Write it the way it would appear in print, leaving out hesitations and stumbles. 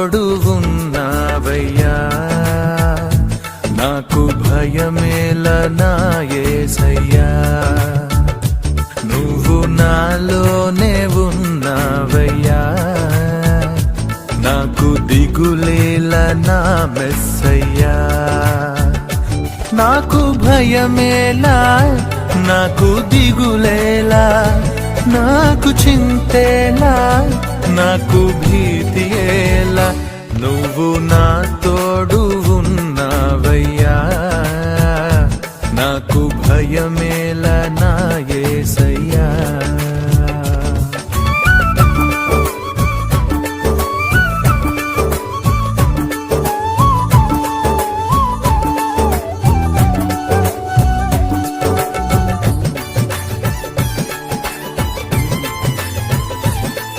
తోడు ఉన్నావయ్యా, నాకు భయమేల నా యేసయ్యా. నువ్వు నాలోనే ఉన్నావయ్యా, నాకు దిగులేల నా మెస్సయ్యా. నాకు భయమేలా, నాకు దిగులేలా, నాకు చింతేలా, నాకు భీతియేలా, నువ్వు నా తోడు ఉన్నావయ్యా, నాకు భయమేలా నా యేసయ్యా.